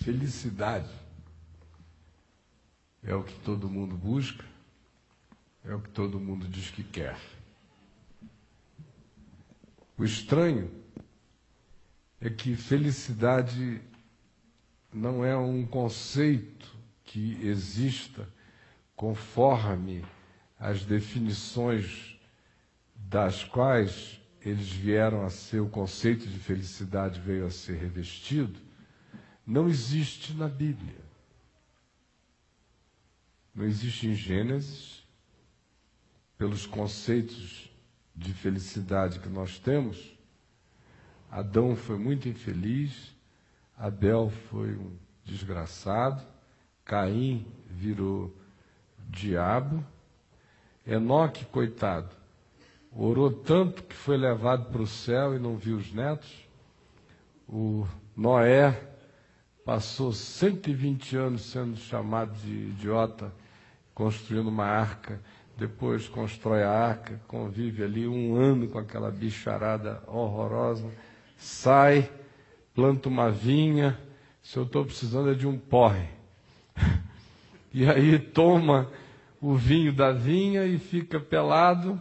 felicidade é o que todo mundo busca, é o que todo mundo diz que quer. O estranho é que felicidade não é um conceito que exista conforme as definições das quais eles vieram a ser, o conceito de felicidade veio a ser revestido, não existe na Bíblia. Não existe em Gênesis, pelos conceitos de felicidade que nós temos. Adão foi muito infeliz, Abel foi um desgraçado, Caim virou diabo, Enoque, coitado, orou tanto que foi levado para o céu e não viu os netos. O Noé passou 120 anos sendo chamado de idiota, construindo uma arca, depois constrói a arca, convive ali 1 ano com aquela bicharada horrorosa, sai, planta uma vinha, se eu estou precisando é de um porre. E aí toma o vinho da vinha e fica pelado,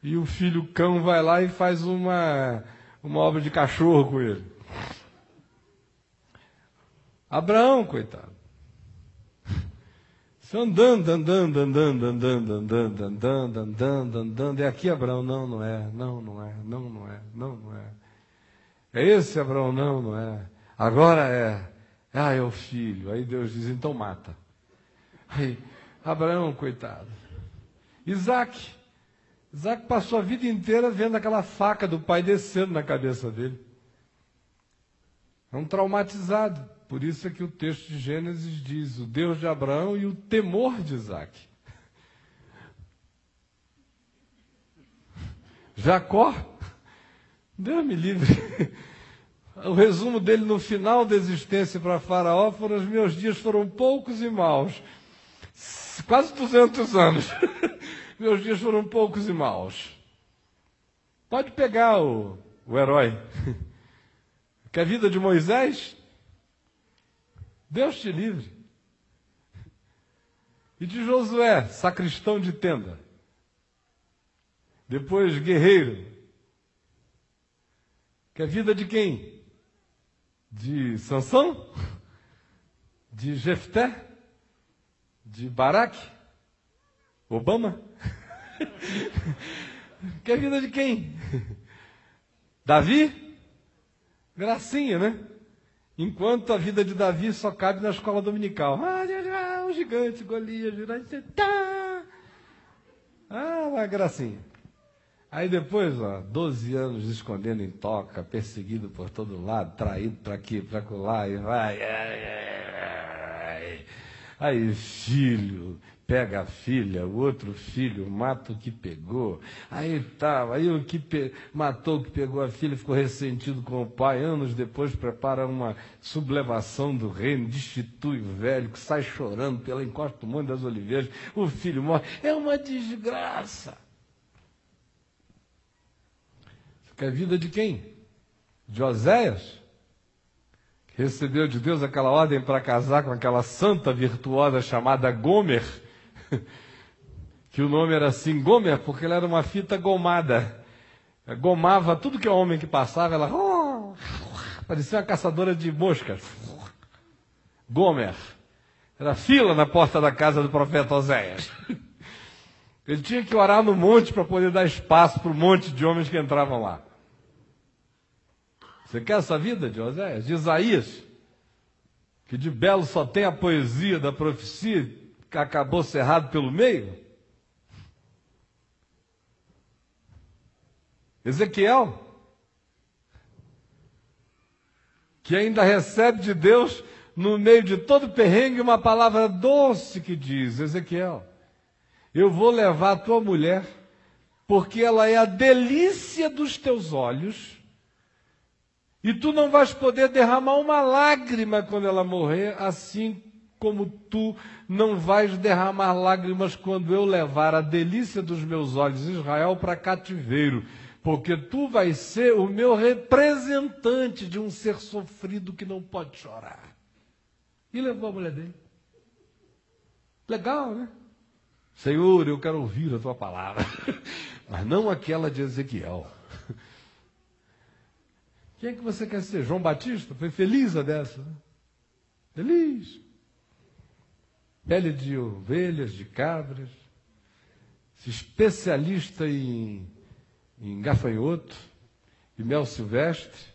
e o filho cão vai lá e faz uma obra de cachorro com ele. Abraão, coitado. Andando. É aqui Abraão, não é. É esse Abraão, não é. Agora é. É o filho. Aí Deus diz, então mata. Aí, Abraão, coitado. Isaac passou a vida inteira vendo aquela faca do pai descendo na cabeça dele. É um traumatizado. Por isso é que o texto de Gênesis diz, o Deus de Abraão e o temor de Isaac. Jacó, Deus me livre. O resumo dele no final da existência para Faraó foram: os meus dias foram poucos e maus. Quase 200 anos. Meus dias foram poucos e maus. Pode pegar o herói. Que a vida de Moisés, Deus te livre. E de Josué, sacristão de tenda. Depois, guerreiro. Que a vida de quem? De Sansão? De Jefté? De Baraque? Obama? Que a vida de quem? Davi? Gracinha, né? Enquanto a vida de Davi só cabe na escola dominical. O gigante, Golias, uma gracinha. Aí depois, 12 anos escondendo em toca, perseguido por todo lado, traído para aqui, para lá, e vai. Aí filho pega a filha, o outro filho mata o que pegou. Aí o que matou o que pegou a filha ficou ressentido com o pai. Anos depois prepara uma sublevação do reino, destitui o velho, que sai chorando pela encosta do Monte das Oliveiras. O filho morre. É uma desgraça. Que a vida de quem? De Oséias, que recebeu de Deus aquela ordem para casar com aquela santa virtuosa chamada Gomer, que o nome era assim, Gomer, porque ela era uma fita gomada. Gomava tudo que é homem que passava, ela parecia uma caçadora de moscas. Gomer. Era fila na porta da casa do profeta Oséias. Ele tinha que orar no monte para poder dar espaço para o monte de homens que entravam lá. Você quer essa vida de Oséias? De Isaías, que de belo só tem a poesia da profecia, que acabou cerrado pelo meio? Ezequiel, que ainda recebe de Deus, no meio de todo perrengue, uma palavra doce que diz: Ezequiel, eu vou levar a tua mulher, porque ela é a delícia dos teus olhos, e tu não vais poder derramar uma lágrima quando ela morrer, assim como tu não vais derramar lágrimas quando eu levar a delícia dos meus olhos, Israel, para cativeiro, porque tu vais ser o meu representante de um ser sofrido que não pode chorar. E levou a mulher dele. Legal, né? Senhor, eu quero ouvir a tua palavra, mas não aquela de Ezequiel. Quem é que você quer ser? João Batista? Foi feliz a dessa, né? Feliz. Pele de ovelhas, de cabras, especialista em gafanhoto e mel silvestre.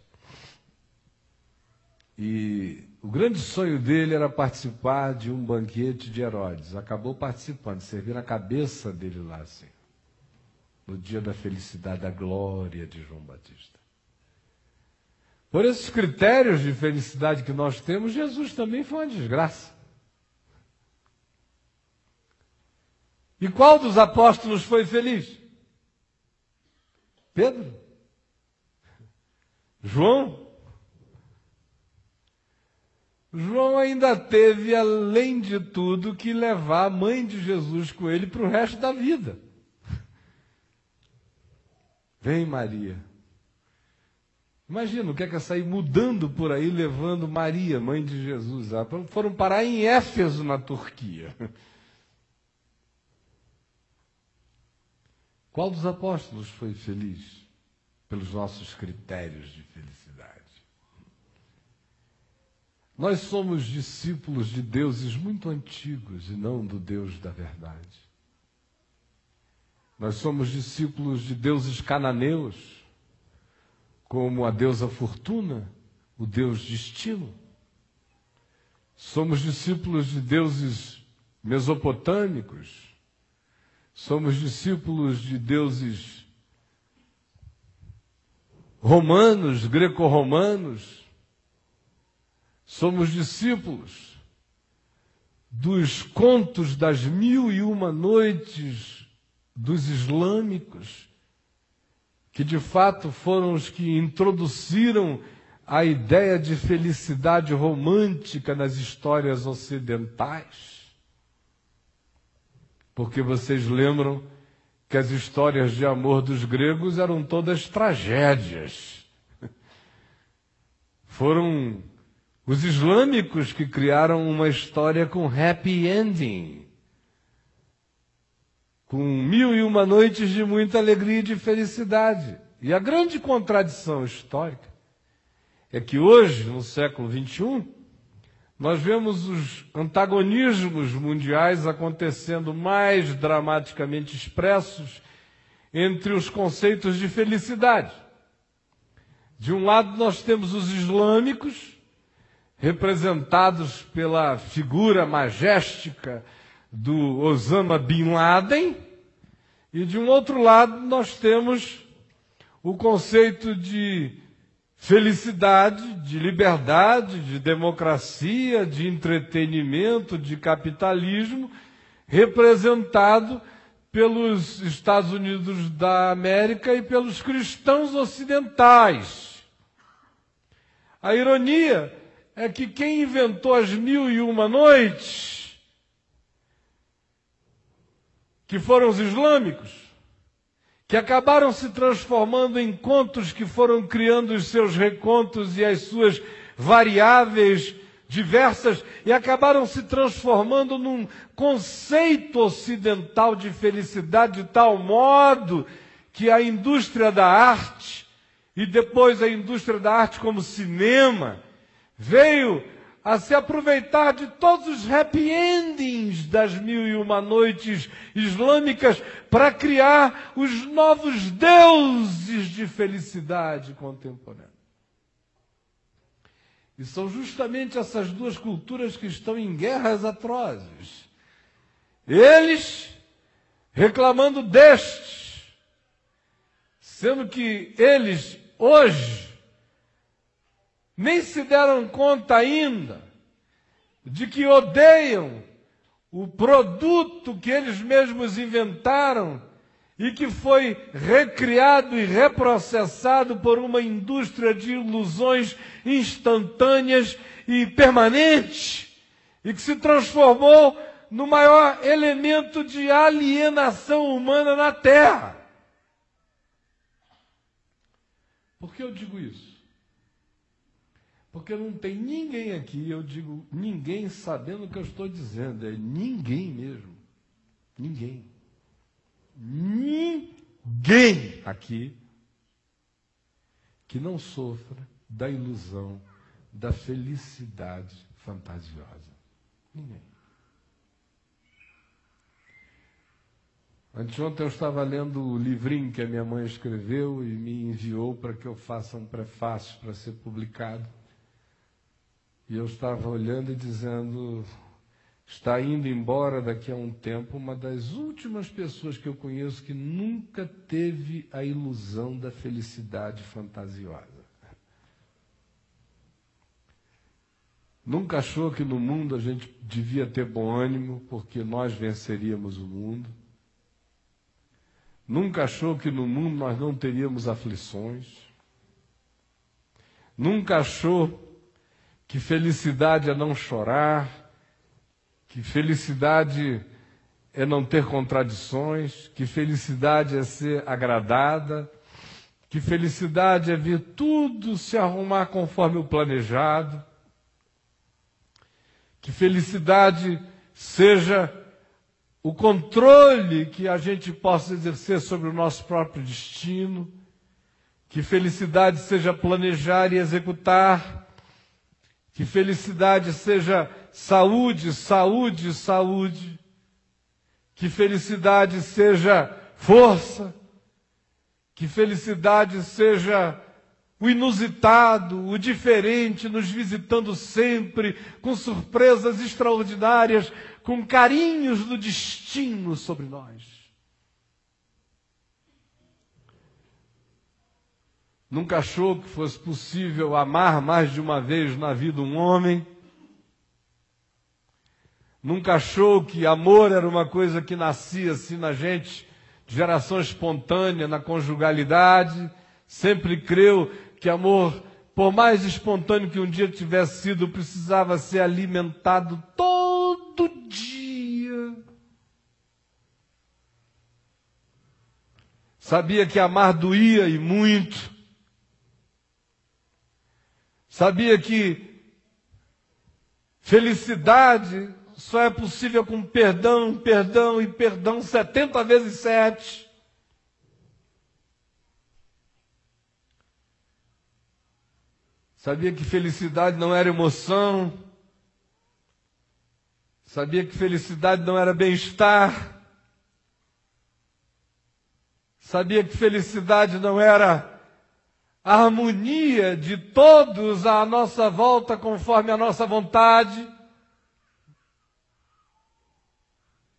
E o grande sonho dele era participar de um banquete de Herodes. Acabou participando, servindo a cabeça dele lá, assim, no dia da felicidade, da glória de João Batista. Por esses critérios de felicidade que nós temos, Jesus também foi uma desgraça. E qual dos apóstolos foi feliz? Pedro? João? João ainda teve, além de tudo, que levar a mãe de Jesus com ele para o resto da vida. Vem, Maria. Imagina o que é sair mudando por aí, levando Maria, mãe de Jesus. Foram parar em Éfeso, na Turquia. Qual dos apóstolos foi feliz pelos nossos critérios de felicidade? Nós somos discípulos de deuses muito antigos e não do Deus da verdade. Nós somos discípulos de deuses cananeus, como a deusa Fortuna, o deus destino. Somos discípulos de deuses mesopotâmicos. Somos discípulos de deuses romanos, greco-romanos. Somos discípulos dos contos das 1001 noites dos islâmicos, que de fato foram os que introduziram a ideia de felicidade romântica nas histórias ocidentais. Porque vocês lembram que as histórias de amor dos gregos eram todas tragédias. Foram os islâmicos que criaram uma história com happy ending, com 1001 noites de muita alegria e de felicidade. E a grande contradição histórica é que hoje, no século XXI, nós vemos os antagonismos mundiais acontecendo mais dramaticamente expressos entre os conceitos de felicidade. De um lado, nós temos os islâmicos, representados pela figura magéstica do Osama Bin Laden, e de um outro lado, nós temos o conceito de felicidade, de liberdade, de democracia, de entretenimento, de capitalismo, representado pelos Estados Unidos da América e pelos cristãos ocidentais. A ironia é que quem inventou as 1001 noites, que foram os islâmicos, que acabaram se transformando em contos que foram criando os seus recontos e as suas variáveis diversas e acabaram se transformando num conceito ocidental de felicidade de tal modo que a indústria da arte e depois a indústria da arte como cinema veio a se aproveitar de todos os happy endings das 1001 noites islâmicas para criar os novos deuses de felicidade contemporânea. E são justamente essas duas culturas que estão em guerras atrozes. Eles reclamando destes, sendo que eles hoje nem se deram conta ainda de que odeiam o produto que eles mesmos inventaram e que foi recriado e reprocessado por uma indústria de ilusões instantâneas e permanentes e que se transformou no maior elemento de alienação humana na Terra. Por que eu digo isso? Porque não tem ninguém aqui, eu digo ninguém sabendo o que eu estou dizendo, é ninguém mesmo. Ninguém. Ninguém aqui que não sofra da ilusão da felicidade fantasiosa. Ninguém. Anteontem eu estava lendo o livrinho que a minha mãe escreveu e me enviou para que eu faça um prefácio para ser publicado. E eu estava olhando e dizendo, está indo embora daqui a um tempo uma das últimas pessoas que eu conheço que nunca teve a ilusão da felicidade fantasiosa. Nunca achou que no mundo a gente devia ter bom ânimo porque nós venceríamos o mundo. Nunca achou que no mundo nós não teríamos aflições. Nunca achou que felicidade é não chorar, que felicidade é não ter contradições, que felicidade é ser agradada, que felicidade é ver tudo se arrumar conforme o planejado, que felicidade seja o controle que a gente possa exercer sobre o nosso próprio destino, que felicidade seja planejar e executar, que felicidade seja saúde, saúde, saúde, que felicidade seja força, que felicidade seja o inusitado, o diferente, nos visitando sempre, com surpresas extraordinárias, com carinhos do destino sobre nós. Nunca achou que fosse possível amar mais de uma vez na vida um homem. Nunca achou que amor era uma coisa que nascia assim na gente, de geração espontânea, na conjugalidade. Sempre creu que amor, por mais espontâneo que um dia tivesse sido, precisava ser alimentado todo dia. Sabia que amar doía e muito. Sabia que felicidade só é possível com perdão, perdão e perdão 70 vezes 7. Sabia que felicidade não era emoção. Sabia que felicidade não era bem-estar. Sabia que felicidade não era a harmonia de todos à nossa volta conforme a nossa vontade.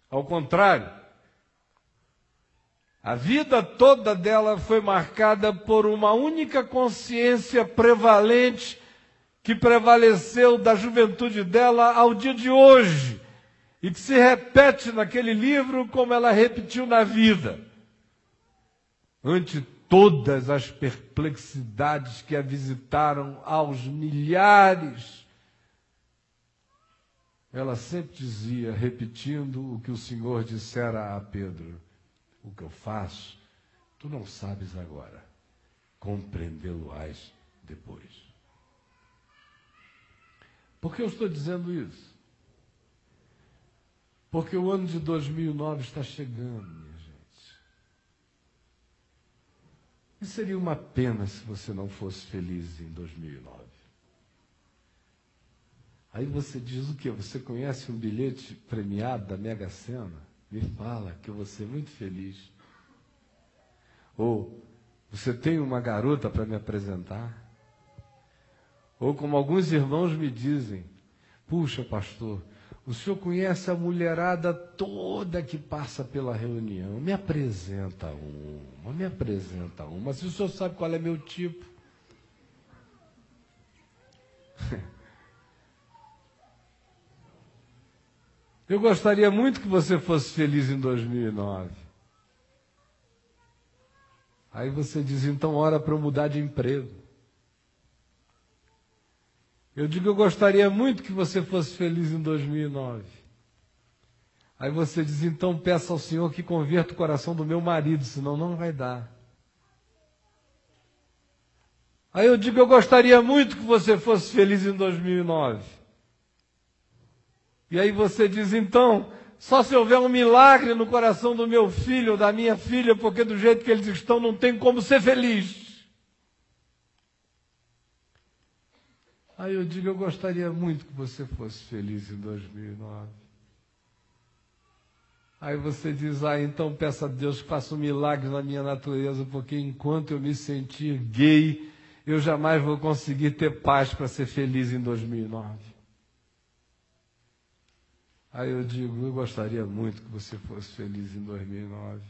Ao contrário, a vida toda dela foi marcada por uma única consciência prevalente que prevaleceu da juventude dela ao dia de hoje e que se repete naquele livro como ela repetiu na vida. Ante todas as perplexidades que a visitaram aos milhares, ela sempre dizia, repetindo o que o Senhor dissera a Pedro: o que eu faço, tu não sabes agora, compreendê-lo-ás depois. Por que eu estou dizendo isso? Porque o ano de 2009 está chegando, minha gente. E seria uma pena se você não fosse feliz em 2009. Aí você diz o quê? Você conhece um bilhete premiado da Mega Sena? Me fala que eu vou ser muito feliz. Ou você tem uma garota para me apresentar? Ou como alguns irmãos me dizem, puxa, pastor, o senhor conhece a mulherada toda que passa pela reunião. Me apresenta uma, me apresenta uma. Se o senhor sabe qual é meu tipo. Eu gostaria muito que você fosse feliz em 2009. Aí você diz, então ora para eu mudar de emprego. Eu digo, eu gostaria muito que você fosse feliz em 2009. Aí você diz, então peça ao Senhor que converta o coração do meu marido, senão não vai dar. Aí eu digo, eu gostaria muito que você fosse feliz em 2009. E aí você diz, então, só se houver um milagre no coração do meu filho ou da minha filha, porque do jeito que eles estão não tem como ser feliz. Aí eu digo, eu gostaria muito que você fosse feliz em 2009. Aí você diz, então peça a Deus que faça um milagre na minha natureza, porque enquanto eu me sentir gay, eu jamais vou conseguir ter paz para ser feliz em 2009. Aí eu digo, eu gostaria muito que você fosse feliz em 2009.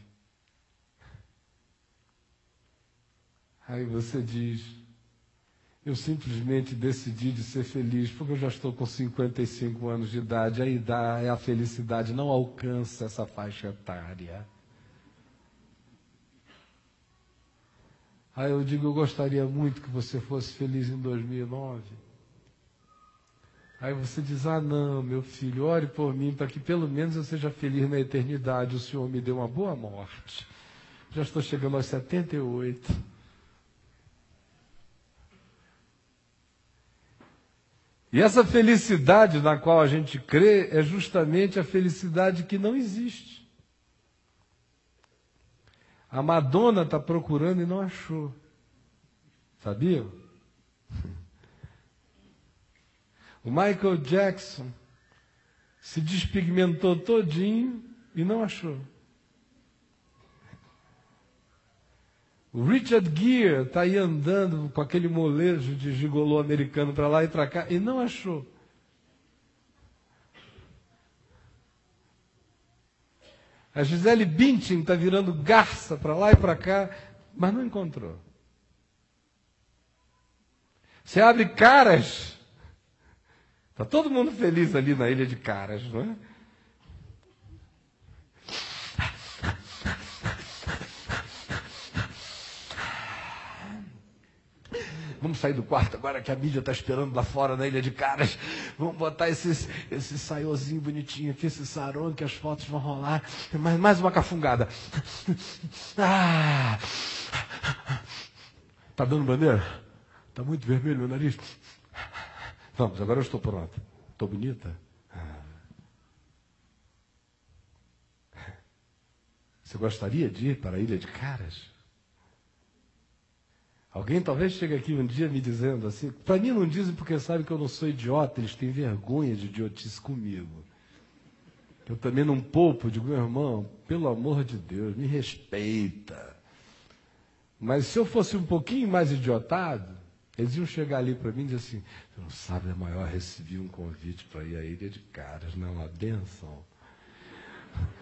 Aí você diz, eu simplesmente decidi de ser feliz, porque eu já estou com 55 anos de idade, a felicidade não alcança essa faixa etária. Aí eu digo, eu gostaria muito que você fosse feliz em 2009. Aí você diz, não, meu filho, ore por mim para que pelo menos eu seja feliz na eternidade. O Senhor me deu uma boa morte. Já estou chegando aos 78. E essa felicidade na qual a gente crê é justamente a felicidade que não existe. A Madonna está procurando e não achou. Sabia? O Michael Jackson se despigmentou todinho e não achou. O Richard Gere está aí andando com aquele molejo de gigolô americano para lá e para cá e não achou. A Gisele Bündchen está virando garça para lá e para cá, mas não encontrou. Você abre Caras, está todo mundo feliz ali na ilha de Caras, não é? Vamos sair do quarto agora que a mídia está esperando lá fora na ilha de Caras. Vamos botar esse saiozinho bonitinho aqui, esse sarong que as fotos vão rolar. Mais uma cafungada. Tá dando bandeira? Tá muito vermelho meu nariz. Vamos, agora eu estou pronta. Estou bonita? Você gostaria de ir para a ilha de Caras? Alguém talvez chegue aqui um dia me dizendo assim, para mim não dizem porque sabem que eu não sou idiota, eles têm vergonha de idiotice comigo. Eu também não poupo, digo, meu irmão, pelo amor de Deus, me respeita. Mas se eu fosse um pouquinho mais idiotado, eles iam chegar ali para mim e dizer assim, você não sabe, é maior, recebi um convite para ir à ilha de Caras, não é uma bênção.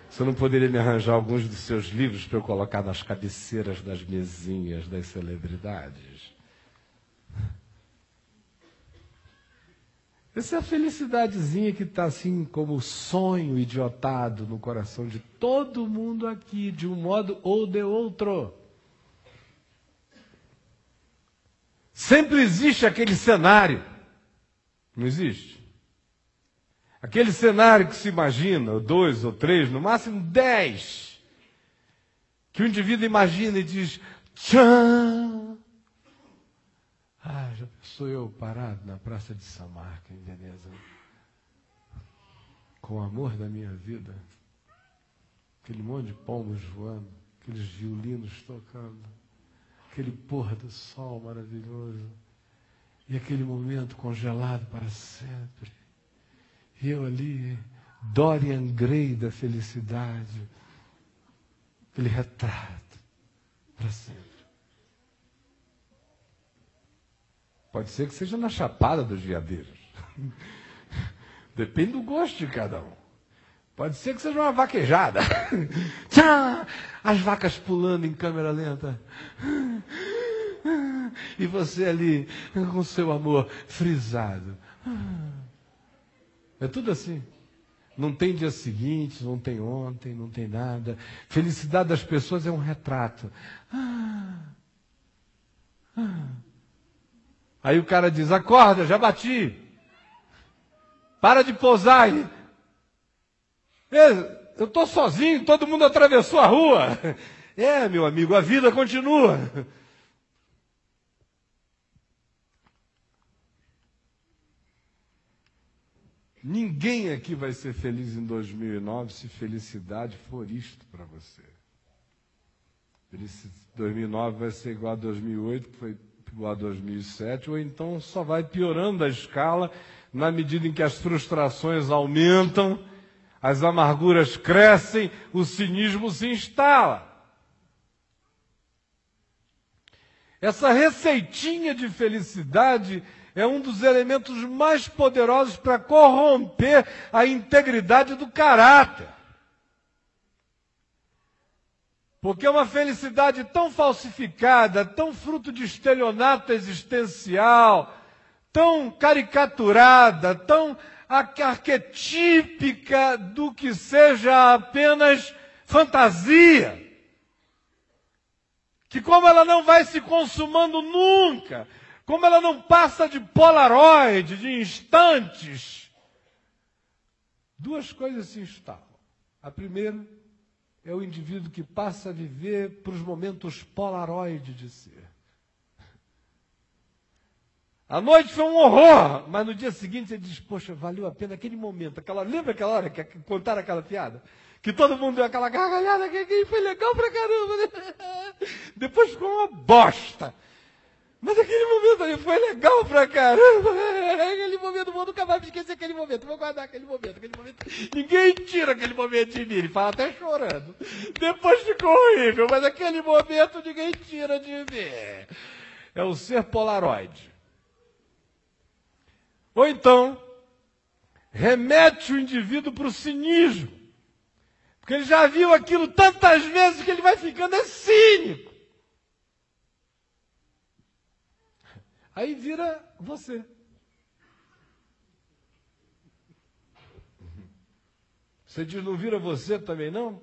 Você não poderia me arranjar alguns dos seus livros para eu colocar nas cabeceiras das mesinhas das celebridades? Essa é a felicidadezinha que está assim como sonho idiotado no coração de todo mundo aqui, de um modo ou de outro. Sempre existe aquele cenário, não existe? Aquele cenário que se imagina, 2 ou 3, no máximo 10, que o indivíduo imagina e diz, tchan! Já sou eu parado na Praça de São Marcos, em Veneza, com o amor da minha vida, aquele monte de pombos voando, aqueles violinos tocando, aquele pôr do sol maravilhoso, e aquele momento congelado para sempre. E eu ali, Dorian Gray da felicidade, aquele retrato para sempre. Pode ser que seja na Chapada dos Veadeiros. Depende do gosto de cada um. Pode ser que seja uma vaquejada. Tchá! As vacas pulando em câmera lenta. E você ali com seu amor frisado. É tudo assim. Não tem dia seguinte, não tem ontem, não tem nada. Felicidade das pessoas é um retrato. Aí o cara diz, acorda, já bati. Para de pousar. Eu estou sozinho, todo mundo atravessou a rua. Meu amigo, a vida continua. Ninguém aqui vai ser feliz em 2009 se felicidade for isto para você. 2009 vai ser igual a 2008, que foi igual a 2007, ou então só vai piorando a escala na medida em que as frustrações aumentam, as amarguras crescem, o cinismo se instala. Essa receitinha de felicidade é um dos elementos mais poderosos para corromper a integridade do caráter. Porque é uma felicidade tão falsificada, tão fruto de estelionato existencial, tão caricaturada, tão arquetípica do que seja apenas fantasia, que como ela não vai se consumando nunca, como ela não passa de polaroid, de instantes, duas coisas se instalam. A primeira é o indivíduo que passa a viver para os momentos polaroid de ser. A noite foi um horror, mas no dia seguinte ele diz, poxa, valeu a pena aquele momento. Lembra aquela hora que contaram aquela piada? Que todo mundo deu aquela gargalhada, que foi legal pra caramba. Né? Depois ficou uma bosta. Mas aquele momento ali foi legal pra caramba. Aquele momento, eu nunca mais me esquecer aquele momento. Vou guardar aquele momento. Ninguém tira aquele momento de mim. Ele fala até chorando. Depois ficou horrível, mas aquele momento ninguém tira de mim. É o ser polaroid. Ou então, remete o indivíduo para o cinismo. Porque ele já viu aquilo tantas vezes que ele vai ficando cínico. Aí vira você. Você diz, não vira você também não?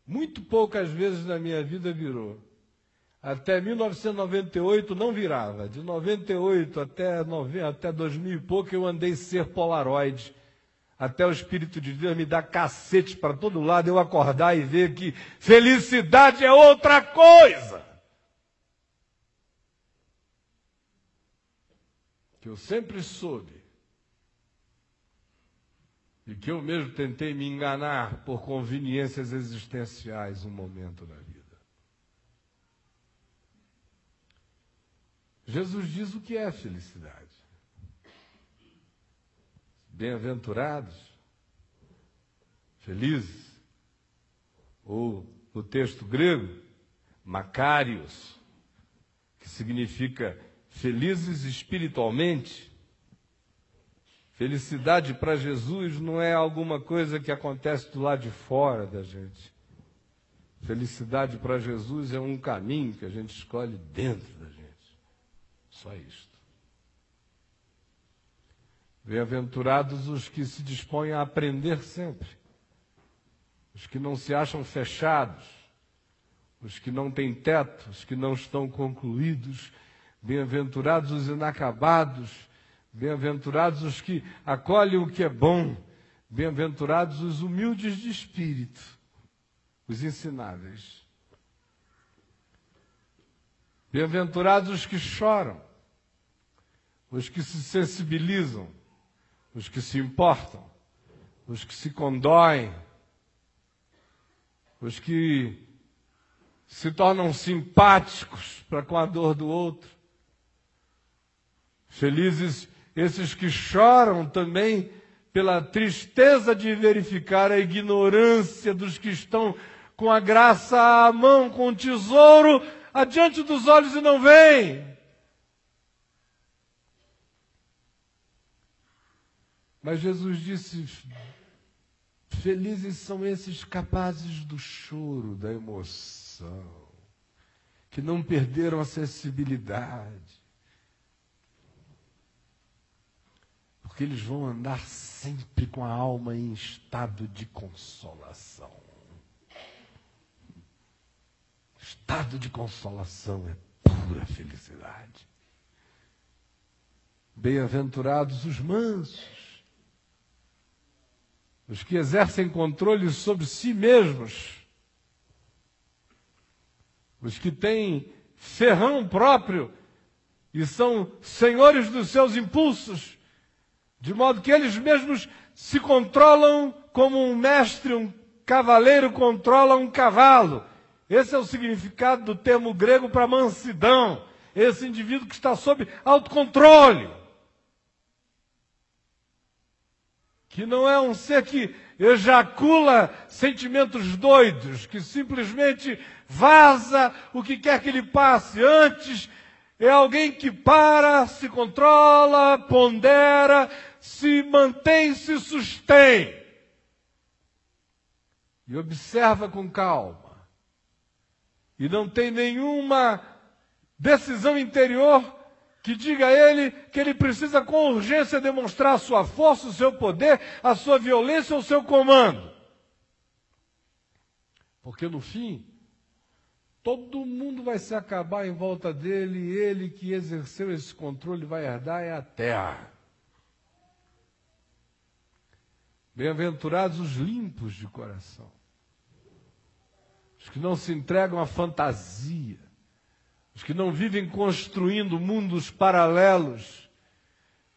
Muito poucas vezes na minha vida virou. Até 1998 não virava. De 98 até 2000 e pouco eu andei ser polaroid. Até o Espírito de Deus me dá cacete para todo lado, eu acordar e ver que felicidade é outra coisa. Que eu sempre soube. E que eu mesmo tentei me enganar por conveniências existenciais um momento da vida. Jesus diz o que é felicidade. Bem-aventurados, felizes, ou no texto grego, macários, que significa felizes espiritualmente. Felicidade para Jesus não é alguma coisa que acontece do lado de fora da gente. Felicidade para Jesus é um caminho que a gente escolhe dentro da gente. Só isto. Bem-aventurados os que se dispõem a aprender sempre. Os que não se acham fechados. Os que não têm teto. Os que não estão concluídos. Bem-aventurados os inacabados. Bem-aventurados os que acolhem o que é bom. Bem-aventurados os humildes de espírito. Os ensináveis. Bem-aventurados os que choram. Os que se sensibilizam. Os que se importam, os que se condoem, os que se tornam simpáticos para com a dor do outro. Felizes esses que choram também pela tristeza de verificar a ignorância dos que estão com a graça à mão, com o tesouro adiante dos olhos e não veem. Mas Jesus disse, felizes são esses capazes do choro, da emoção, que não perderam a sensibilidade. Porque eles vão andar sempre com a alma em estado de consolação. Estado de consolação é pura felicidade. Bem-aventurados os mansos, os que exercem controle sobre si mesmos, os que têm ferrão próprio e são senhores dos seus impulsos, De modo que eles mesmos se controlam como um mestre, um cavaleiro controla um cavalo. Esse é o significado do termo grego para mansidão. Esse indivíduo que está sob autocontrole. Que não é um ser que ejacula sentimentos doidos, que simplesmente vaza o que quer que lhe passe. Antes, é alguém que para, se controla, pondera, se mantém, se sustém. E observa com calma. E não tem nenhuma decisão interior que diga a ele que ele precisa com urgência demonstrar a sua força, o seu poder, a sua violência ou o seu comando. Porque no fim, todo mundo vai se acabar em volta dele e ele que exerceu esse controle vai herdar é a terra. Bem-aventurados os limpos de coração, os que não se entregam à fantasia, os que não vivem construindo mundos paralelos.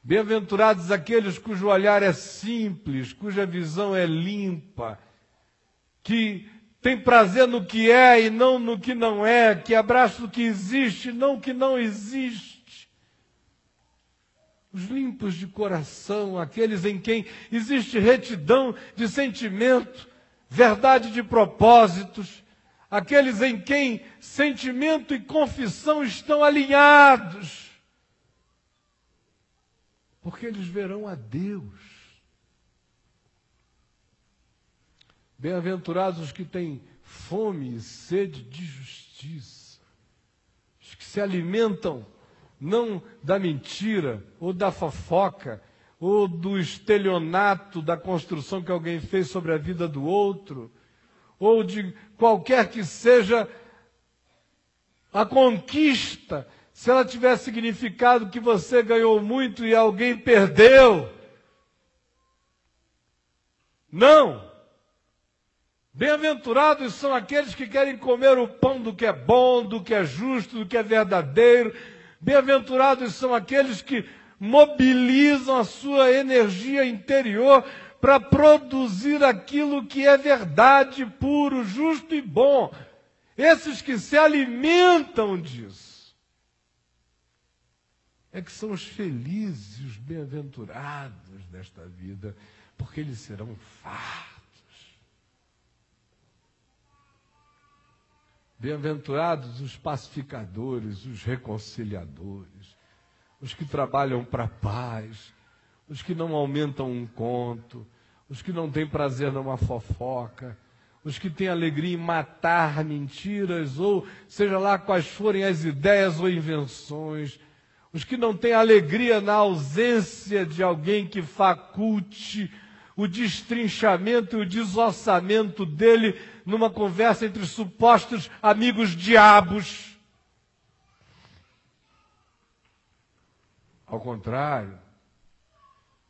Bem-aventurados aqueles cujo olhar é simples, cuja visão é limpa, que tem prazer no que é e não no que não é, que abraça o que existe e não o que não existe. Os limpos de coração, aqueles em quem existe retidão de sentimento, verdade de propósitos, aqueles em quem sentimento e confissão estão alinhados, porque eles verão a Deus. Bem-aventurados os que têm fome e sede de justiça, os que se alimentam não da mentira, ou da fofoca, ou do estelionato da construção que alguém fez sobre a vida do outro, ou de qualquer que seja a conquista, se ela tiver significado que você ganhou muito e alguém perdeu. Não! Bem-aventurados são aqueles que querem comer o pão do que é bom, do que é justo, do que é verdadeiro. Bem-aventurados são aqueles que mobilizam a sua energia interior para produzir aquilo que é verdade, puro, justo e bom. Esses que se alimentam disso é que são os felizes e os bem-aventurados desta vida, porque eles serão fartos. Bem-aventurados os pacificadores, os reconciliadores, os que trabalham para a paz, os que não aumentam um conto, os que não têm prazer numa fofoca, os que têm alegria em matar mentiras, ou seja lá quais forem as ideias ou invenções, os que não têm alegria na ausência de alguém que faculte o destrinchamento e o desossamento dele numa conversa entre supostos amigos diabos. Ao contrário,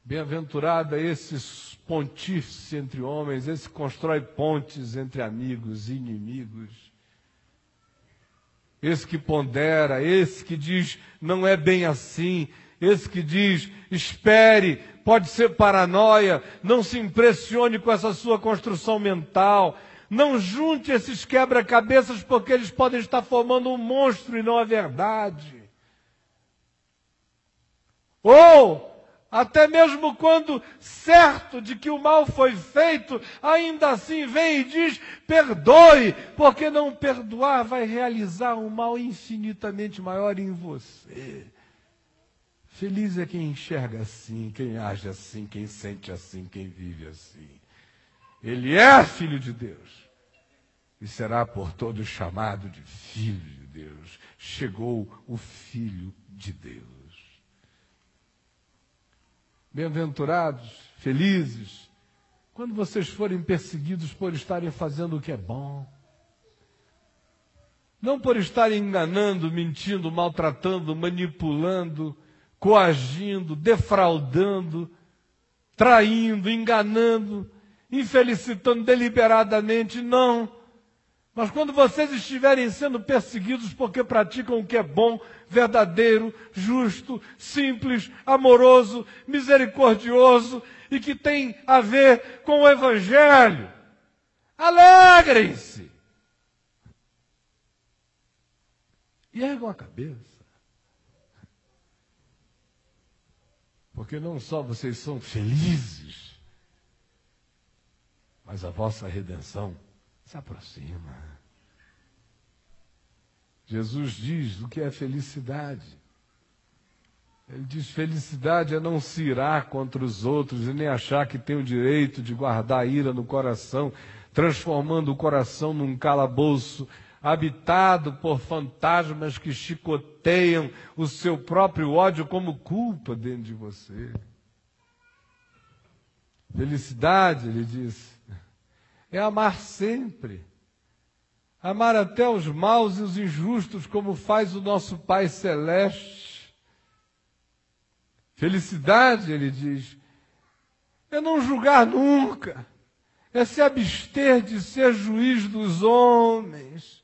bem-aventurado é esse pontífice entre homens, esse que constrói pontes entre amigos e inimigos. Esse que pondera, esse que diz, não é bem assim. Esse que diz, espere, pode ser paranoia, não se impressione com essa sua construção mental. Não junte esses quebra-cabeças porque eles podem estar formando um monstro e não a verdade. Ou, até mesmo quando certo de que o mal foi feito, ainda assim vem e diz, perdoe, porque não perdoar vai realizar um mal infinitamente maior em você. Feliz é quem enxerga assim, quem age assim, quem sente assim, quem vive assim. Ele é filho de Deus e será por todos chamado de filho de Deus. Chegou o Filho de Deus. Bem-aventurados, felizes, quando vocês forem perseguidos por estarem fazendo o que é bom. Não por estarem enganando, mentindo, maltratando, manipulando, coagindo, defraudando, traindo, enganando, infelicitando deliberadamente, não. Mas quando vocês estiverem sendo perseguidos porque praticam o que é bom, verdadeiro, justo, simples, amoroso, misericordioso e que tem a ver com o Evangelho, alegrem-se. E ergam a cabeça. Porque não só vocês são felizes, mas a vossa redenção se aproxima. Jesus diz o que é felicidade. Ele diz: felicidade é não se irar contra os outros e nem achar que tem o direito de guardar a ira no coração, transformando o coração num calabouço habitado por fantasmas que chicoteiam o seu próprio ódio como culpa dentro de você. Felicidade, ele diz, é amar sempre. Amar até os maus e os injustos, como faz o nosso Pai Celeste. Felicidade, ele diz, é não julgar nunca. É se abster de ser juiz dos homens.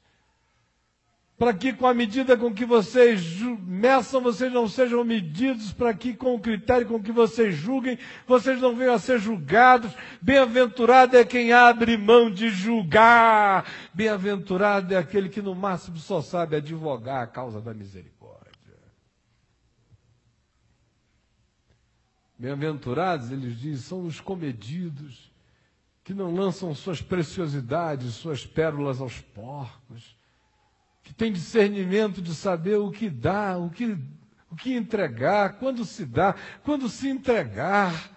Para que com a medida com que vocês meçam, vocês não sejam medidos, para que com o critério com que vocês julguem, vocês não venham a ser julgados. Bem-aventurado é quem abre mão de julgar. Bem-aventurado é aquele que no máximo só sabe advogar a causa da misericórdia. Bem-aventurados, eles dizem, são os comedidos, que não lançam suas preciosidades, suas pérolas aos porcos, que tem discernimento de saber o que dá, o que entregar, quando se dá, quando se entregar,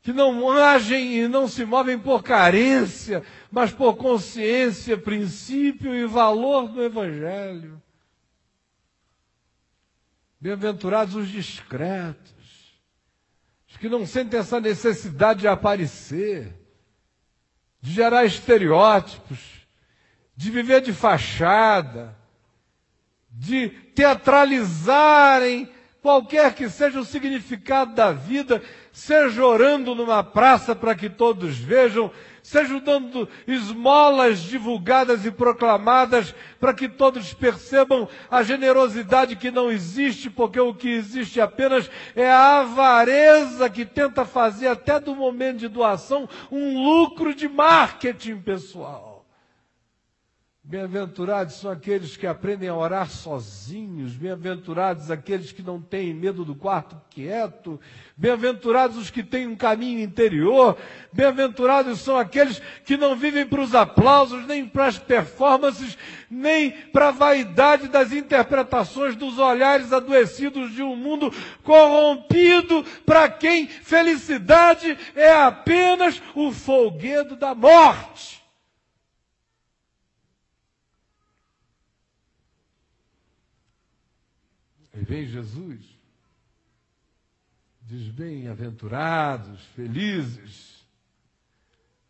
que não agem e não se movem por carência, mas por consciência, princípio e valor do Evangelho. Bem-aventurados os discretos, os que não sentem essa necessidade de aparecer, de gerar estereótipos, de viver de fachada, de teatralizarem qualquer que seja o significado da vida, seja orando numa praça para que todos vejam, seja dando esmolas divulgadas e proclamadas para que todos percebam a generosidade que não existe, porque o que existe apenas é a avareza que tenta fazer até do momento de doação um lucro de marketing pessoal. Bem-aventurados são aqueles que aprendem a orar sozinhos, bem-aventurados aqueles que não têm medo do quarto quieto, bem-aventurados os que têm um caminho interior, bem-aventurados são aqueles que não vivem para os aplausos, nem para as performances, nem para a vaidade das interpretações dos olhares adoecidos de um mundo corrompido, para quem felicidade é apenas o folguedo da morte. E vem Jesus, diz: bem-aventurados, felizes,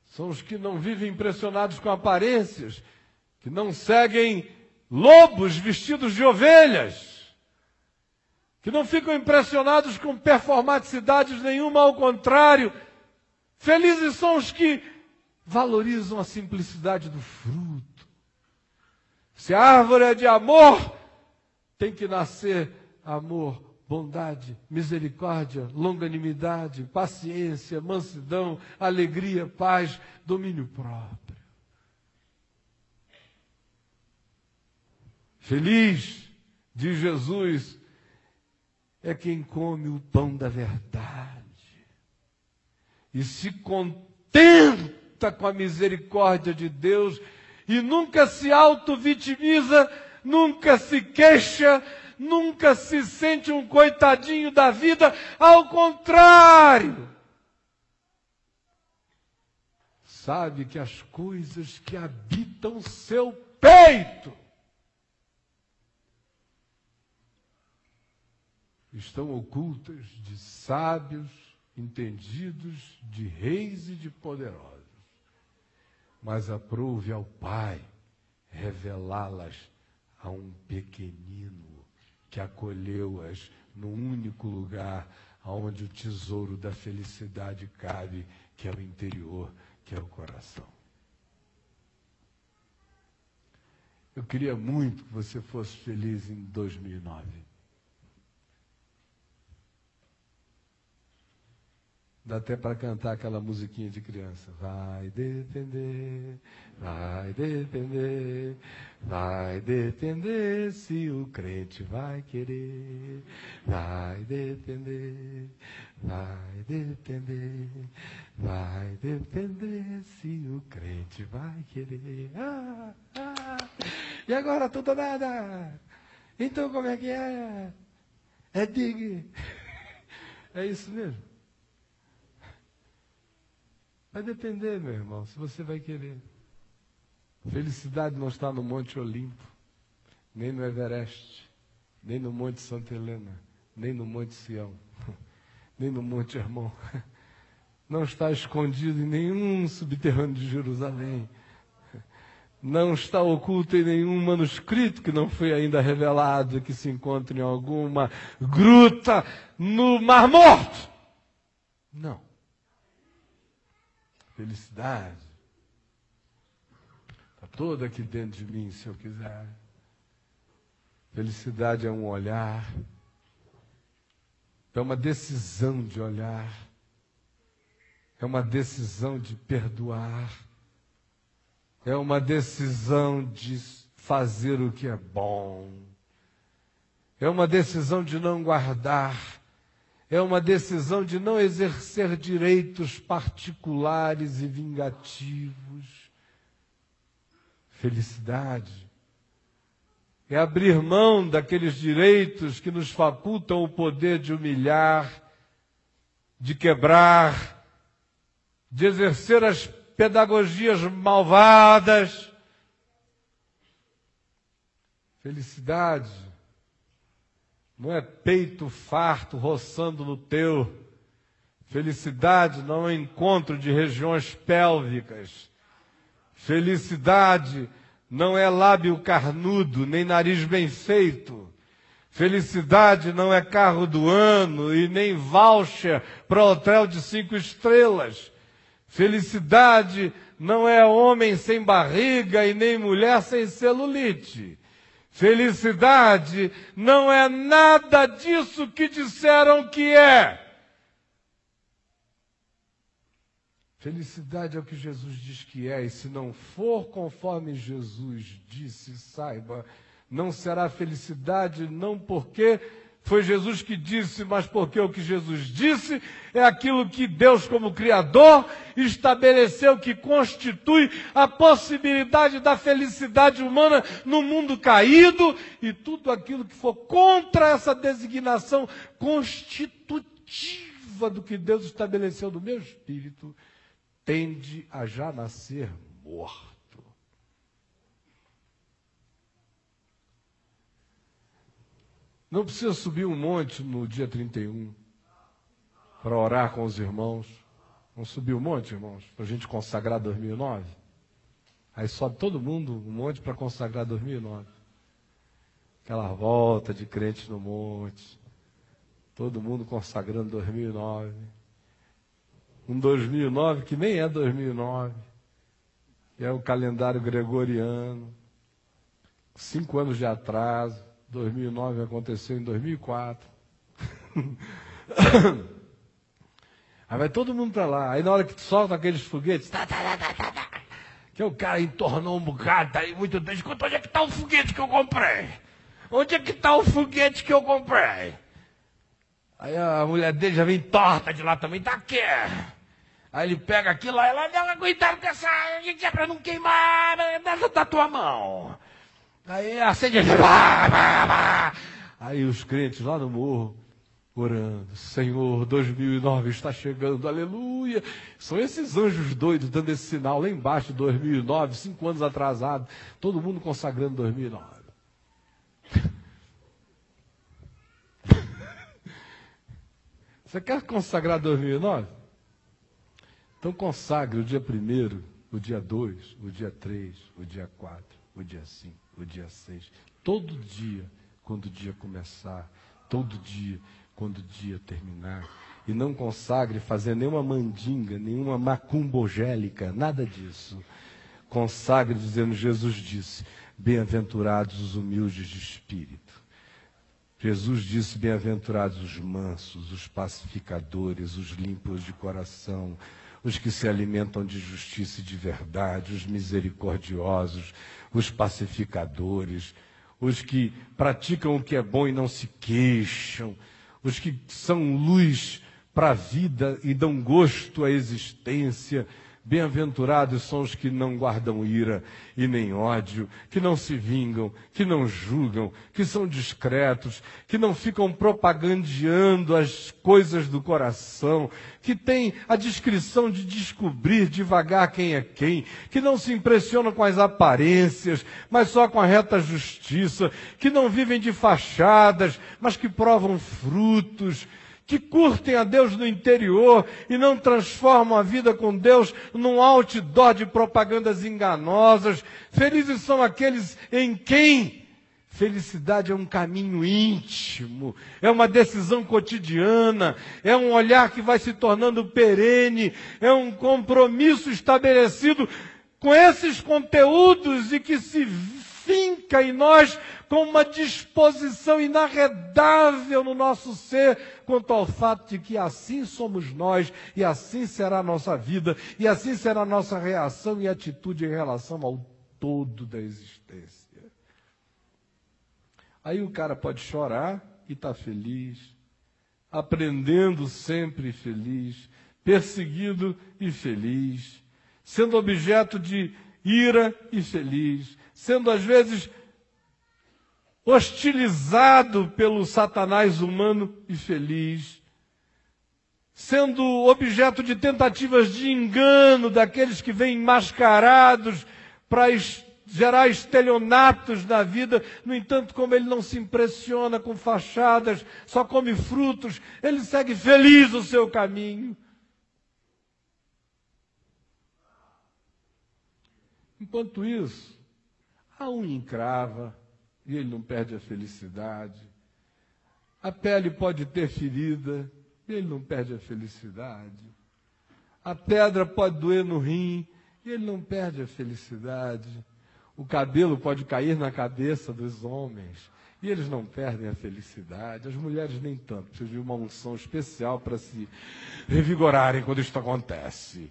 são os que não vivem impressionados com aparências, que não seguem lobos vestidos de ovelhas, que não ficam impressionados com performaticidades nenhuma, ao contrário, felizes são os que valorizam a simplicidade do fruto. Se a árvore é de amor, tem que nascer amor, bondade, misericórdia, longanimidade, paciência, mansidão, alegria, paz, domínio próprio. Feliz, diz Jesus, é quem come o pão da verdade e se contenta com a misericórdia de Deus e nunca se auto-vitimiza, nunca se queixa, nunca se sente um coitadinho da vida, ao contrário. Sabe que as coisas que habitam seu peito estão ocultas de sábios, entendidos, de reis e de poderosos. Mas aprouve ao Pai revelá-las a um pequenino que acolheu-as no único lugar onde o tesouro da felicidade cabe, que é o interior, que é o coração. Eu queria muito que você fosse feliz em 2009. Dá até para cantar aquela musiquinha de criança. Vai depender se o crente vai querer. Vai depender se o crente vai querer. E agora tudo ou nada. Então como é que é? É dig. É isso mesmo. Vai depender, meu irmão, se você vai querer. Felicidade não está no Monte Olimpo, nem no Everest, nem no Monte Santa Helena, nem no Monte Sião, nem no Monte Hermon. Não está escondido em nenhum subterrâneo de Jerusalém. Não está oculto em nenhum manuscrito que não foi ainda revelado, que se encontra em alguma gruta no Mar Morto. Não. Felicidade está toda aqui dentro de mim, se eu quiser. Felicidade é um olhar, é uma decisão de olhar, é uma decisão de perdoar, é uma decisão de fazer o que é bom, é uma decisão de não guardar, é uma decisão de não exercer direitos particulares e vingativos. Felicidade é abrir mão daqueles direitos que nos facultam o poder de humilhar, de quebrar, de exercer as pedagogias malvadas. Felicidade não é peito farto roçando no teu. Felicidade não é encontro de regiões pélvicas. Felicidade não é lábio carnudo, nem nariz bem feito. Felicidade não é carro do ano e nem voucher para hotel de 5 estrelas. Felicidade não é homem sem barriga e nem mulher sem celulite. Felicidade não é nada disso que disseram que é. Felicidade é o que Jesus diz que é, e se não for conforme Jesus disse, saiba, não será felicidade, não porque foi Jesus que disse, mas porque o que Jesus disse é aquilo que Deus, como Criador, estabeleceu que constitui a possibilidade da felicidade humana no mundo caído, e tudo aquilo que for contra essa designação constitutiva do que Deus estabeleceu no meu espírito, tende a já nascer morto. Não precisa subir um monte no dia 31 para orar com os irmãos. Vamos subir um monte, irmãos, para a gente consagrar 2009? Aí sobe todo mundo um monte para consagrar 2009. Aquela volta de crentes no monte. Todo mundo consagrando 2009. Um 2009 que nem é 2009. Que é o calendário gregoriano. 5 anos de atraso. 2009 aconteceu em 2004. Aí vai todo mundo para lá. Aí na hora que solta aqueles foguetes, que o cara entornou um bocado, tá aí muito tempo. Escuta, onde é que está o foguete que eu comprei? Onde é que está o foguete que eu comprei? Aí a mulher dele já vem torta de lá também, tá aqui. Aí ele pega aquilo, aí ela não aguentaram com essa, gente, é para não queimar da tua mão. Aí acende, aí os crentes lá no morro, orando, Senhor, 2009 está chegando, aleluia. São esses anjos doidos dando esse sinal lá embaixo, 2009, 5 anos atrasado, todo mundo consagrando 2009. Você quer consagrar 2009? Então consagre o dia 1º, o dia 2, o dia 3, o dia 4, o dia 5, o dia 6. Todo dia, quando o dia começar, todo dia, quando o dia terminar. E não consagre fazer nenhuma mandinga, nenhuma macumbogélica, nada disso. Consagre dizendo, Jesus disse, Bem-aventurados os humildes de espírito. Jesus disse, bem-aventurados os mansos, os pacificadores, os limpos de coração, os que se alimentam de justiça e de verdade, os misericordiosos, os pacificadores, os que praticam o que é bom e não se queixam, os que são luz para a vida e dão gosto à existência. Bem-aventurados são os que não guardam ira e nem ódio, que não se vingam, que não julgam, que são discretos, que não ficam propagandeando as coisas do coração, que têm a discrição de descobrir devagar quem é quem, que não se impressionam com as aparências, mas só com a reta justiça, que não vivem de fachadas, mas que provam frutos, que curtem a Deus no interior e não transformam a vida com Deus num outdoor de propagandas enganosas. Felizes são aqueles em quem felicidade é um caminho íntimo, é uma decisão cotidiana, é um olhar que vai se tornando perene, é um compromisso estabelecido com esses conteúdos e que se finca em nós com uma disposição inarredável no nosso ser, quanto ao fato de que assim somos nós, e assim será a nossa vida, e assim será a nossa reação e atitude em relação ao todo da existência. Aí o cara pode chorar e estar feliz, aprendendo sempre feliz, perseguido e feliz, sendo objeto de ira e feliz, sendo às vezes hostilizado pelo Satanás humano e feliz, sendo objeto de tentativas de engano daqueles que vêm mascarados para gerar estelionatos na vida. No entanto, como ele não se impressiona com fachadas, só come frutos, ele segue feliz o seu caminho. Enquanto isso, a unha encrava, e ele não perde a felicidade. A pele pode ter ferida, e ele não perde a felicidade. A pedra pode doer no rim, e ele não perde a felicidade. O cabelo pode cair na cabeça dos homens, e eles não perdem a felicidade. As mulheres nem tanto, precisam de uma unção especial para se revigorarem quando isso acontece.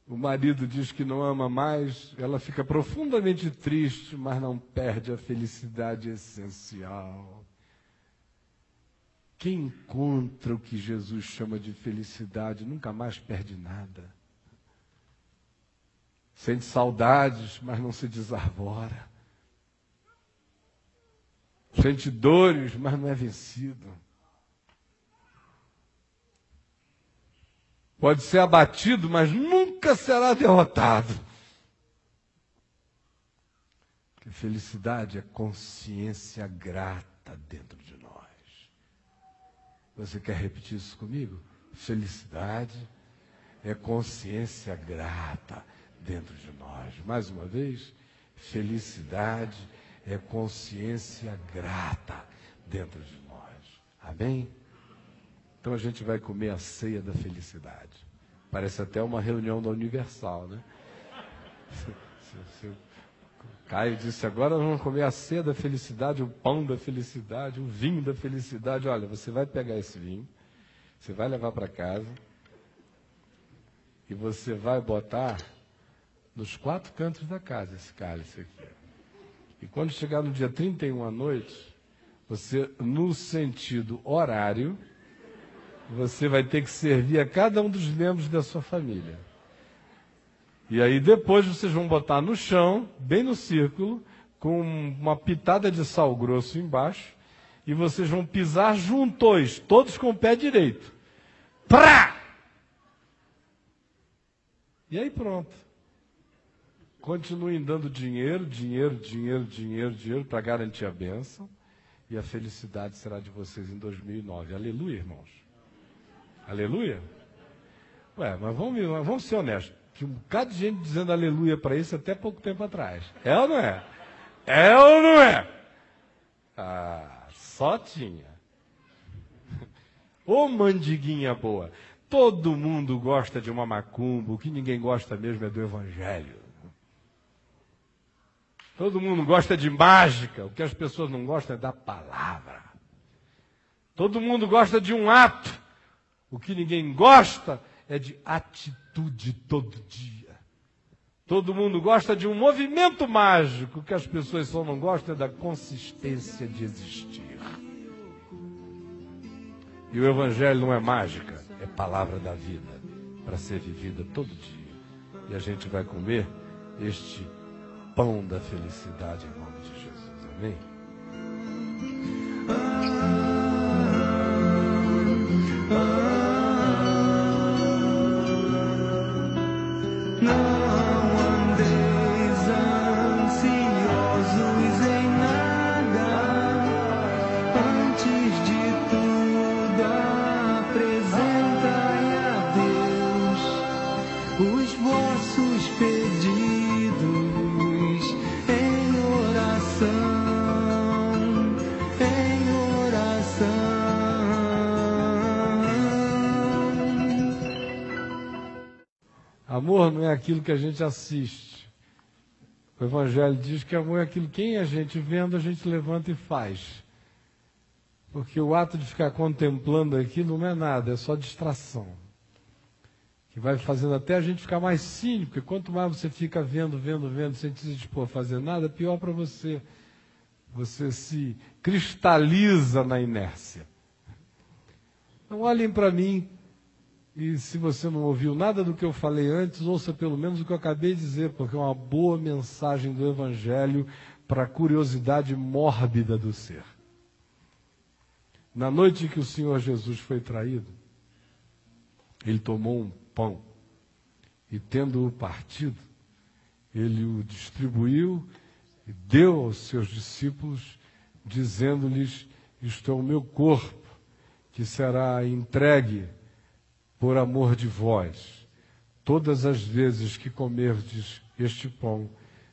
O marido diz que não ama mais, ela fica profundamente triste, mas não perde a felicidade essencial. Quem encontra o que Jesus chama de felicidade nunca mais perde nada. Sente saudades, mas não se desarvora. Sente dores, mas não é vencido. Pode ser abatido, mas nunca será derrotado. Porque felicidade é consciência grata dentro de nós. Você quer repetir isso comigo? Felicidade é consciência grata dentro de nós. Mais uma vez, felicidade é consciência grata dentro de nós. Amém? Então a gente vai comer a ceia da felicidade. Parece até uma reunião da Universal, né? Caio disse, agora nós vamos comer a ceia da felicidade, o pão da felicidade, o vinho da felicidade. Olha, você vai pegar esse vinho, você vai levar para casa e você vai botar nos 4 cantos da casa esse cálice aqui. E quando chegar no dia 31 à noite, você, no sentido horário, você vai ter que servir a cada um dos membros da sua família. E aí depois vocês vão botar no chão, bem no círculo, com uma pitada de sal grosso embaixo, e vocês vão pisar juntos, todos com o pé direito. Prá! E aí pronto. Continuem dando dinheiro para garantir a bênção, e a felicidade será de vocês em 2009. Aleluia, irmãos. Aleluia? Ué, mas vamos ser honestos. Tinha um bocado de gente dizendo aleluia para isso até pouco tempo atrás. É ou não é? É ou não é? Ah, só tinha. Ô mandiguinha boa. Todo mundo gosta de uma macumba, o que ninguém gosta mesmo é do Evangelho. Todo mundo gosta de mágica, o que as pessoas não gostam é da palavra. Todo mundo gosta de um ato, o que ninguém gosta é de atitude todo dia. Todo mundo gosta de um movimento mágico, o que as pessoas só não gostam é da consistência de existir. E o Evangelho não é mágica, é palavra da vida, para ser vivida todo dia. E a gente vai comer este pão da felicidade em nome de Jesus. Amém? Amor não é aquilo que a gente assiste. O Evangelho diz que amor é aquilo que quem a gente vendo, a gente levanta e faz. Porque o ato de ficar contemplando aquilo não é nada, é só distração. Que vai fazendo até a gente ficar mais cínico, porque quanto mais você fica vendo, sem se dispor a fazer nada, pior para você. Você se cristaliza na inércia. Então olhem para mim. E se você não ouviu nada do que eu falei antes, ouça pelo menos o que eu acabei de dizer, porque é uma boa mensagem do Evangelho para a curiosidade mórbida do ser. Na noite em que o Senhor Jesus foi traído, ele tomou um pão e, tendo-o partido, ele o distribuiu e deu aos seus discípulos, dizendo-lhes: isto é o meu corpo, que será entregue por amor de vós. Todas as vezes que comerdes este pão,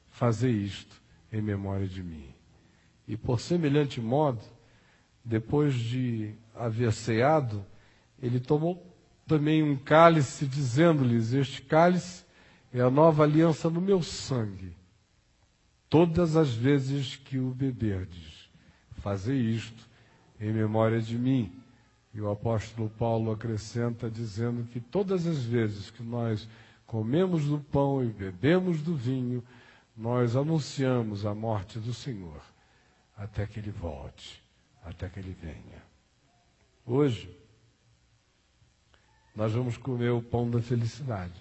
fazei isto em memória de mim. E por semelhante modo, depois de haver ceado, ele tomou também um cálice, dizendo-lhes: este cálice é a nova aliança no meu sangue. Todas as vezes que o beberdes, fazei isto em memória de mim. E o apóstolo Paulo acrescenta dizendo que todas as vezes que nós comemos do pão e bebemos do vinho, nós anunciamos a morte do Senhor até que Ele volte, até que Ele venha. Hoje, nós vamos comer o pão da felicidade.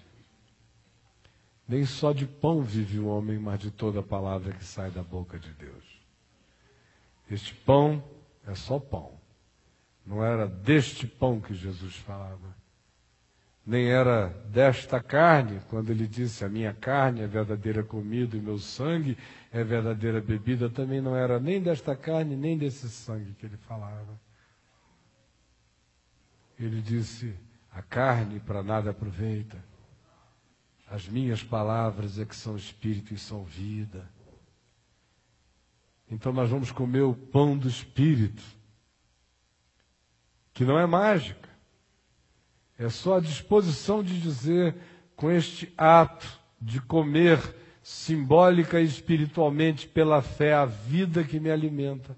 Nem só de pão vive o homem, mas de toda a palavra que sai da boca de Deus. Este pão é só pão. Não era deste pão que Jesus falava. Nem era desta carne, quando ele disse: a minha carne é verdadeira comida e meu sangue é verdadeira bebida. Também não era nem desta carne, nem desse sangue que ele falava. Ele disse: a carne para nada aproveita. As minhas palavras é que são espírito e são vida. Então nós vamos comer o pão do Espírito, que não é mágica, é só a disposição de dizer, com este ato de comer simbólica e espiritualmente pela fé a vida que me alimenta,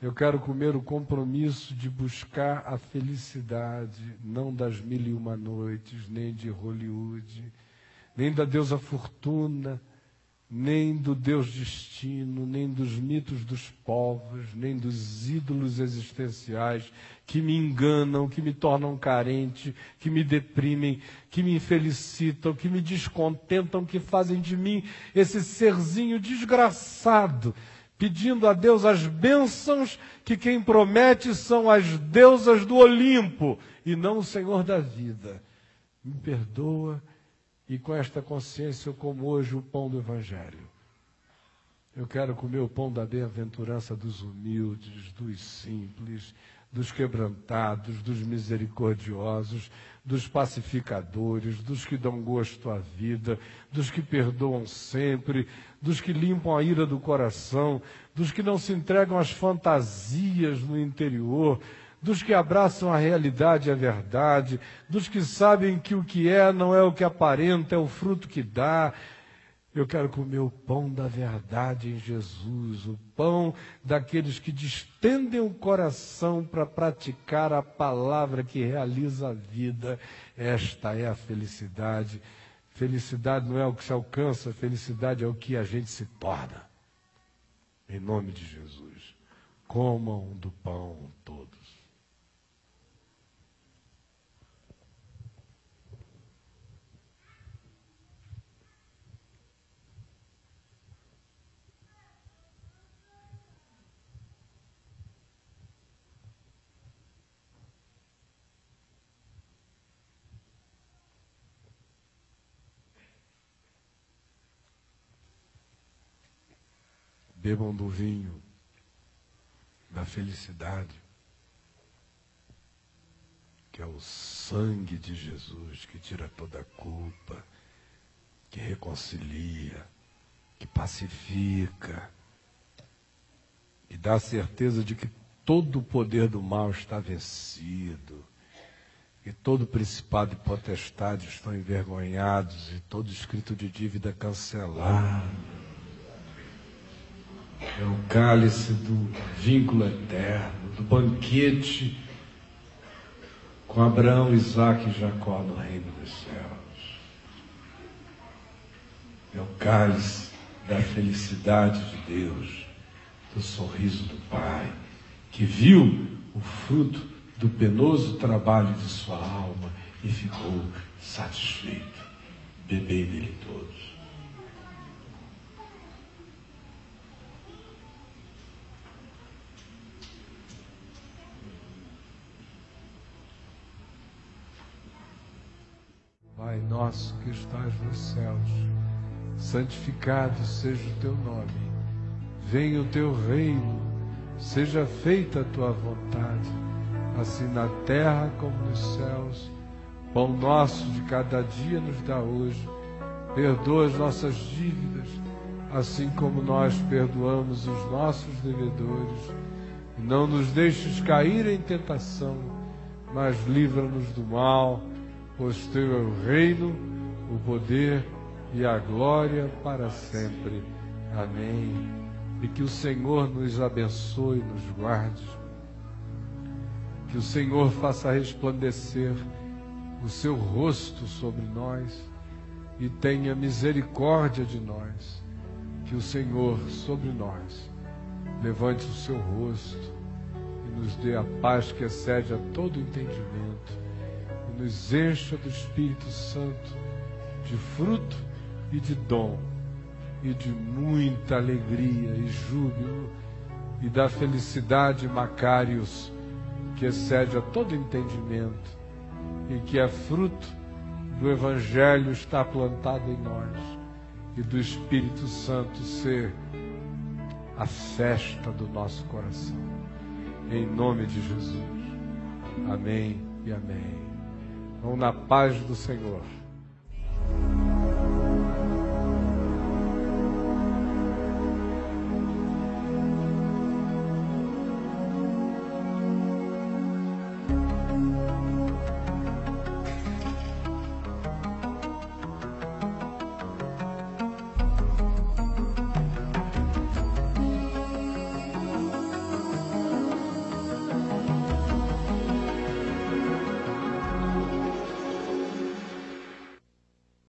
eu quero comer o compromisso de buscar a felicidade, não das 1001 noites, nem de Hollywood, nem da deusa Fortuna, nem do Deus Destino, nem dos mitos dos povos, nem dos ídolos existenciais que me enganam, que me tornam carente, que me deprimem, que me infelicitam, que me descontentam, que fazem de mim esse serzinho desgraçado, pedindo a Deus as bênçãos que quem promete são as deusas do Olimpo e não o Senhor da vida. Me perdoa. E com esta consciência eu como hoje o pão do Evangelho. Eu quero comer o pão da bem-aventurança dos humildes, dos simples, dos quebrantados, dos misericordiosos, dos pacificadores, dos que dão gosto à vida, dos que perdoam sempre, dos que limpam a ira do coração, dos que não se entregam às fantasias no interior, dos que abraçam a realidade e a verdade, dos que sabem que o que é não é o que aparenta, é o fruto que dá. Eu quero comer o pão da verdade em Jesus, o pão daqueles que distendem o coração para praticar a palavra que realiza a vida. Esta é a felicidade. Felicidade não é o que se alcança, felicidade é o que a gente se torna. Em nome de Jesus, comam do pão todos. Bebam do vinho da felicidade, que é o sangue de Jesus, que tira toda a culpa, que reconcilia, que pacifica, que dá a certeza de que todo o poder do mal está vencido, que todo principado e potestade estão envergonhados e todo escrito de dívida cancelado. É o cálice do vínculo eterno, do banquete com Abraão, Isaque e Jacó no reino dos céus. É o cálice da felicidade de Deus, do sorriso do Pai, que viu o fruto do penoso trabalho de sua alma e ficou satisfeito. Bebei dele todos. Pai nosso que estás nos céus, santificado seja o teu nome. Venha o teu reino, seja feita a tua vontade, assim na terra como nos céus. Pão nosso de cada dia nos dá hoje. Perdoa as nossas dívidas, assim como nós perdoamos os nossos devedores. E não nos deixes cair em tentação, mas livra-nos do mal, pois teu é o reino, o poder e a glória para sempre. Amém. E que o Senhor nos abençoe e nos guarde. Que o Senhor faça resplandecer o seu rosto sobre nós e tenha misericórdia de nós. Que o Senhor sobre nós levante o seu rosto e nos dê a paz que excede a todo entendimento. Nos encha do Espírito Santo, de fruto e de dom, e de muita alegria e júbilo, e da felicidade Macários, que excede a todo entendimento, e que é fruto do Evangelho estar plantado em nós, e do Espírito Santo ser a festa do nosso coração. Em nome de Jesus. Amém e amém. Vão na paz do Senhor.